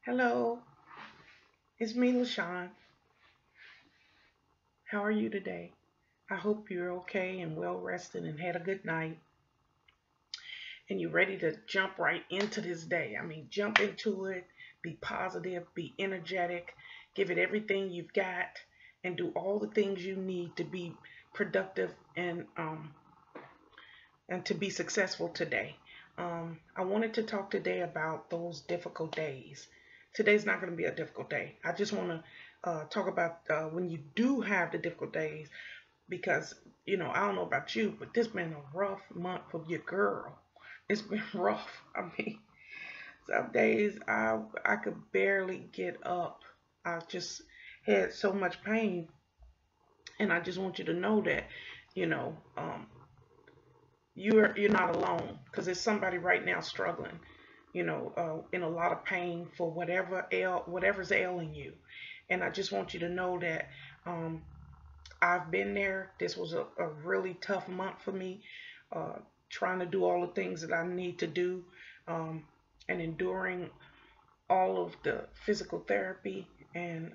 Hello, it's me, Lashon. How are you today? I hope you're okay and well rested and had a good night and you're ready to jump right into this day. Jump into it, be positive, be energetic, give it everything you've got, and do all the things you need to be productive and to be successful today. I wanted to talk today about those difficult days. Today's not going to be a difficult day. I just want to talk about when you do have the difficult days because, I don't know about you, but this been a rough month for your girl. It's been rough. Some days I could barely get up. I just had so much pain, and I just want you to know that, you know, um, you're not alone because there's somebody right now struggling, in a lot of pain for whatever's ailing you. And I just want you to know that um, I've been there. This was a really tough month for me, uh, trying to do all the things that I need to do, um, and enduring all of the physical therapy. And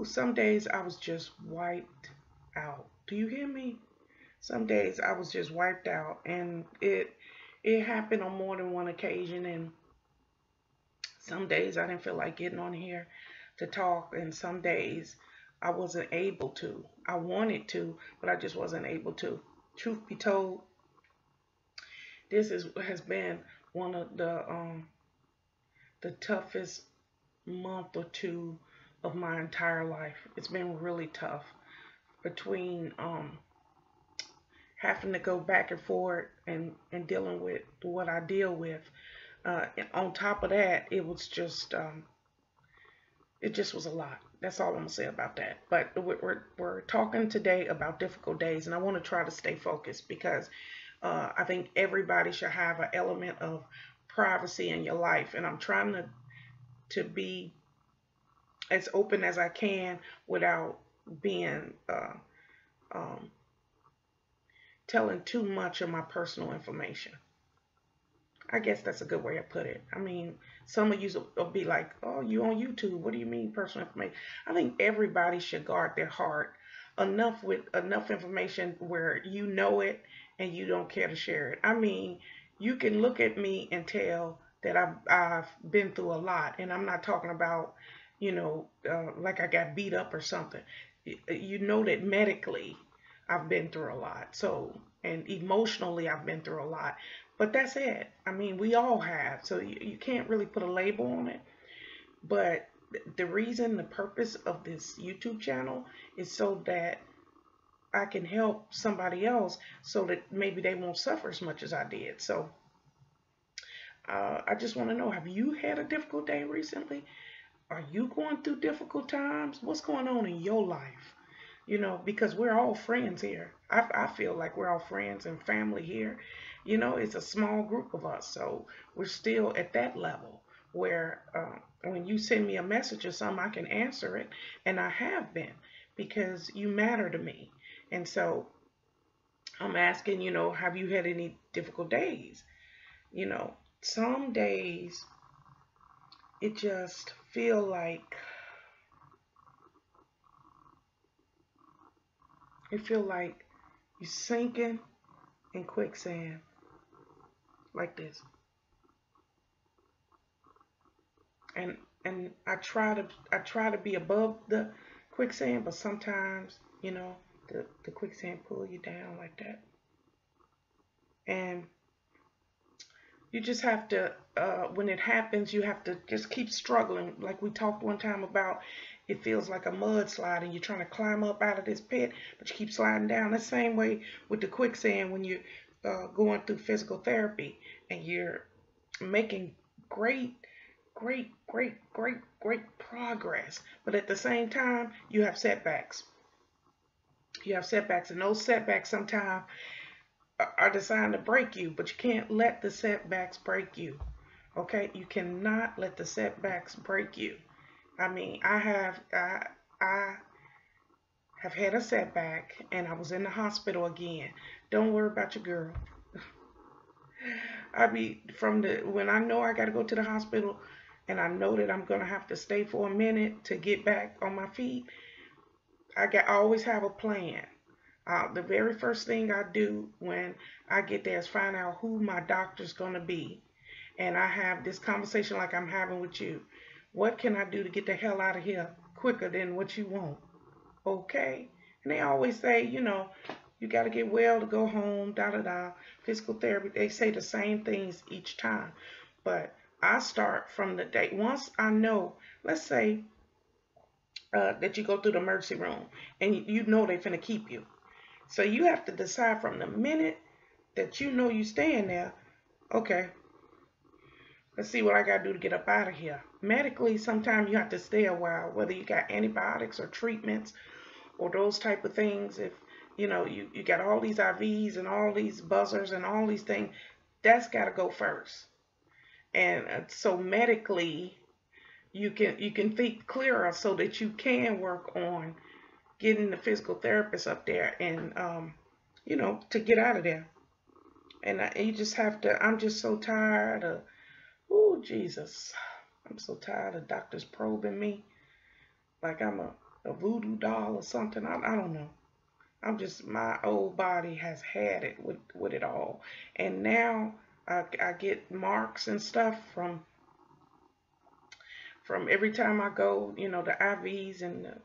some days I was just wiped out. Do you hear me? Some days I was just wiped out, and it happened on more than one occasion. And some days I didn't feel like getting on here to talk, and some days I wasn't able to. I wanted to, but I just wasn't able to. Truth be told, has been one of the toughest month or two of my entire life. It's been really tough between having to go back and forth and dealing with what I deal with. On top of that, it just was a lot. That's all I'm gonna say about that. But we're talking today about difficult days, and I want to try to stay focused because I think everybody should have an element of privacy in your life, and I'm trying to be as open as I can without being um, telling too much of my personal information. I guess that's a good way to put it. Some of you will be like, "Oh, you on YouTube? What do you mean personal information?" I think everybody should guard their heart enough with enough information where you know it and you don't care to share it. You can look at me and tell that I've been through a lot, and I'm not talking about, like I got beat up or something. You know that medically I've been through a lot. So, and emotionally I've been through a lot. But that's it. We all have. So you can't really put a label on it. But the reason, the purpose of this YouTube channel is so that I can help somebody else so that maybe they won't suffer as much as I did. So I just want to know, have you had a difficult day recently? Are you going through difficult times? What's going on in your life? Because we're all friends here. I feel like we're all friends and family here. It's a small group of us, so we're still at that level where when you send me a message or something, I can answer it, and I have been because you matter to me. And so I'm asking, have you had any difficult days? You know, some days it just feel like you're sinking in quicksand like this. And I try to be above the quicksand, but sometimes, the quicksand pull you down like that. And you just have to, when it happens, you have to just keep struggling. Like we talked one time about, it feels like a mudslide and you're trying to climb up out of this pit, but you keep sliding down. The same way with the quicksand when you're going through physical therapy and you're making great, great, great, great, great progress. But at the same time, you have setbacks. You have setbacks, and those setbacks sometimes are designed to break you, but you can't let the setbacks break you. Okay, you cannot let the setbacks break you. I have had a setback, and I was in the hospital again. Don't worry about your girl. I be from the when I know I got to go to the hospital, and I know that I'm gonna have to stay for a minute to get back on my feet. I always have a plan. The very first thing I do when I get there is find out who my doctor's gonna be, and I have this conversation like I'm having with you. What can I do to get the hell out of here quicker than what you want? Okay. And they always say, you got to get well to go home, da da da. Physical therapy, they say the same things each time. But I start from the day. Once I know, let's say that you go through the emergency room and you know they're finna keep you. So you have to decide from the minute that you know you staying there, okay, let's see what I got to do to get up out of here. Medically, sometimes you have to stay a while, whether you got antibiotics or treatments or those type of things. If you got all these IVs and all these buzzers and all these things, that's got to go first. And so medically, you can think clearer so that you can work on getting the physical therapist up there and to get out of there. And you just have to. I'm just so tired of. Oh Jesus, I'm so tired of doctors probing me like I'm a voodoo doll or something. I don't know. I'm just, my old body has had it with it all. And now I get marks and stuff from every time I go, the IVs and the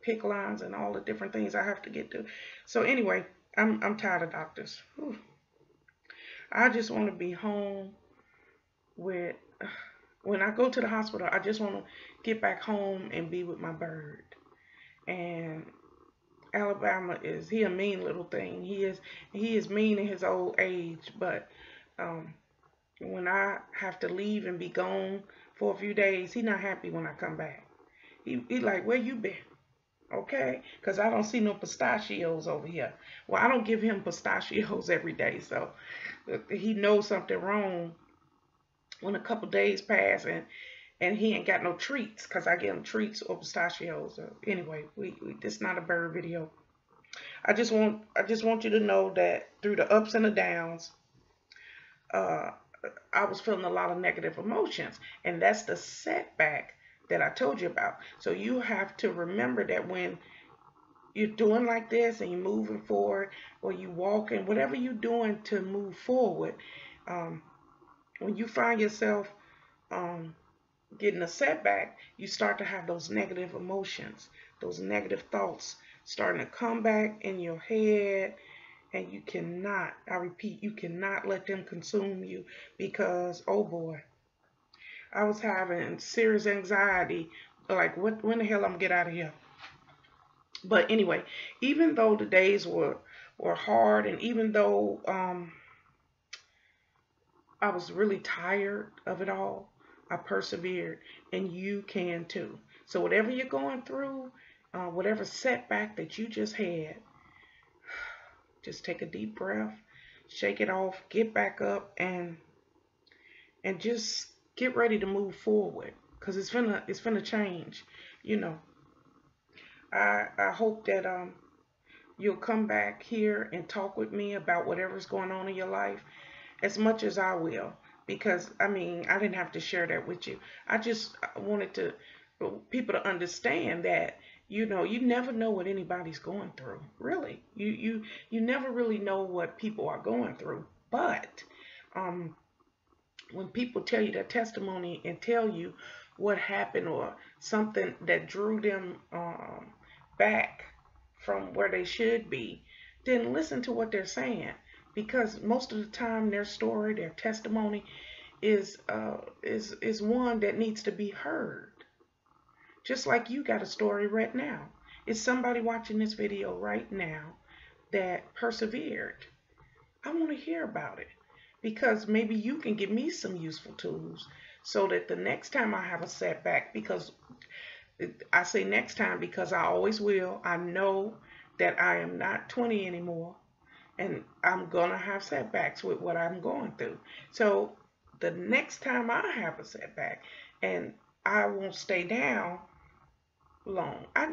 PIC lines and all the different things I have to get to. So anyway, I'm tired of doctors. Whew. I just want to be home with, when I go to the hospital, I just want to get back home and be with my bird. And Alabama he a mean little thing. He is mean in his old age, but when I have to leave and be gone for a few days, he not happy when I come back. He like, where you been? Okay, because I don't see no pistachios over here. Well, I don't give him pistachios every day, so he knows something wrong when a couple days pass and he ain't got no treats, because I give him treats or pistachios. Anyway, this is not a bird video. I just want you to know that through the ups and the downs, I was feeling a lot of negative emotions, and that's the setback that I told you about. So you have to remember that when you're doing like this and you're moving forward, or you walking, whatever you're doing to move forward, when you find yourself getting a setback, you start to have those negative emotions, those negative thoughts starting to come back in your head, and you cannot, I repeat, you cannot let them consume you, because, oh boy, I was having serious anxiety, like, when the hell I'm gonna get out of here? But anyway, even though the days were hard, and even though I was really tired of it all, I persevered, and you can too. So whatever you're going through, whatever setback that you just had, just take a deep breath, shake it off, get back up, and just get ready to move forward, because it's finna change. I hope that you'll come back here and talk with me about whatever's going on in your life, as much as I will, because I didn't have to share that with you. I just wanted people to understand that you never know what anybody's going through. Really, you never really know what people are going through. But when people tell you their testimony and tell you what happened, or something that drew them back from where they should be, then listen to what they're saying, because most of the time their story, their testimony is one that needs to be heard. Just like you got a story right now. It's somebody watching this video right now that persevered. I want to hear about it, because maybe you can give me some useful tools so that the next time I have a setback, because I say next time because I always will. I know that I am not 20 anymore, and I'm going to have setbacks with what I'm going through. So the next time I have a setback, and I won't stay down long. I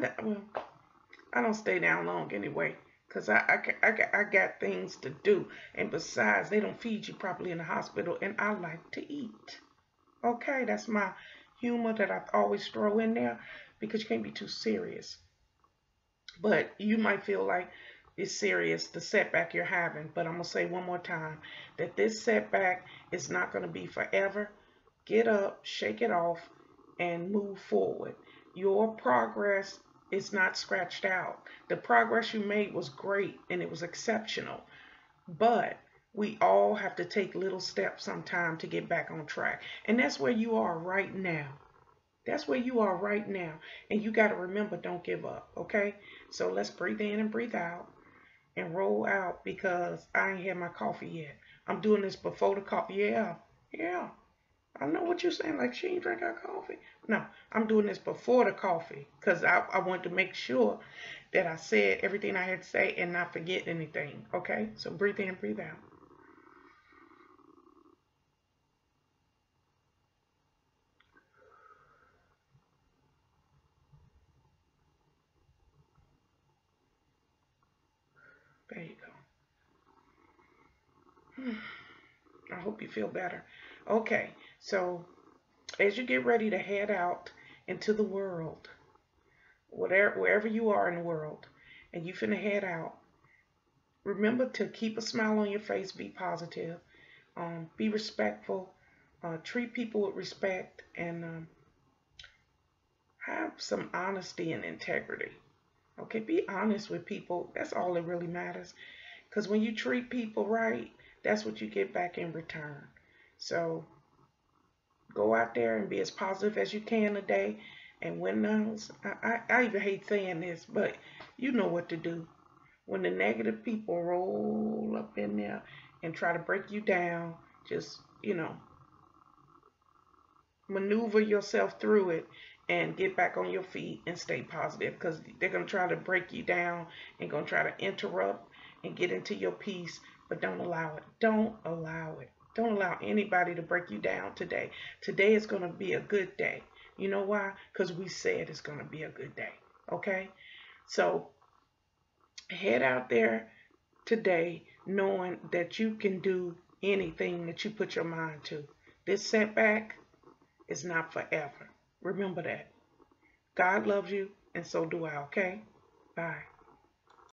don't stay down long anyway, because I got things to do. And besides, they don't feed you properly in the hospital, and I like to eat. Okay, that's my humor that I always throw in there because you can't be too serious. But you might feel like it's serious, the setback you're having. But I'm going to say one more time that this setback is not going to be forever. Get up, shake it off, and move forward. Your progress is not scratched out. The progress you made was great and it was exceptional. But we all have to take little steps sometime to get back on track. And that's where you are right now. That's where you are right now. And you got to remember, don't give up, okay? So let's breathe in and breathe out and roll out because I ain't had my coffee yet. I'm doing this before the coffee. Yeah, yeah. I know what you're saying, like she ain't drink her coffee. No, I'm doing this before the coffee because I want to make sure that I said everything I had to say and not forget anything, okay? So breathe in, breathe out. There you go. I hope you feel better. Okay, so as you get ready to head out into the world, wherever you are in the world, and you finna head out, remember to keep a smile on your face, be positive, be respectful, treat people with respect, and have some honesty and integrity. Okay, be honest with people. That's all that really matters. Because when you treat people right, that's what you get back in return. So go out there and be as positive as you can today. And when those, I even hate saying this, but you know what to do. When the negative people roll up in there and try to break you down, just, maneuver yourself through it and get back on your feet and stay positive because they're going to try to break you down and going to try to interrupt and get into your peace, but don't allow it. Don't allow it. Don't allow anybody to break you down today. Today is going to be a good day. You know why? Because we said it's going to be a good day. Okay? So head out there today knowing that you can do anything that you put your mind to. This setback is not forever. Remember that. God loves you, and so do I, okay? Bye.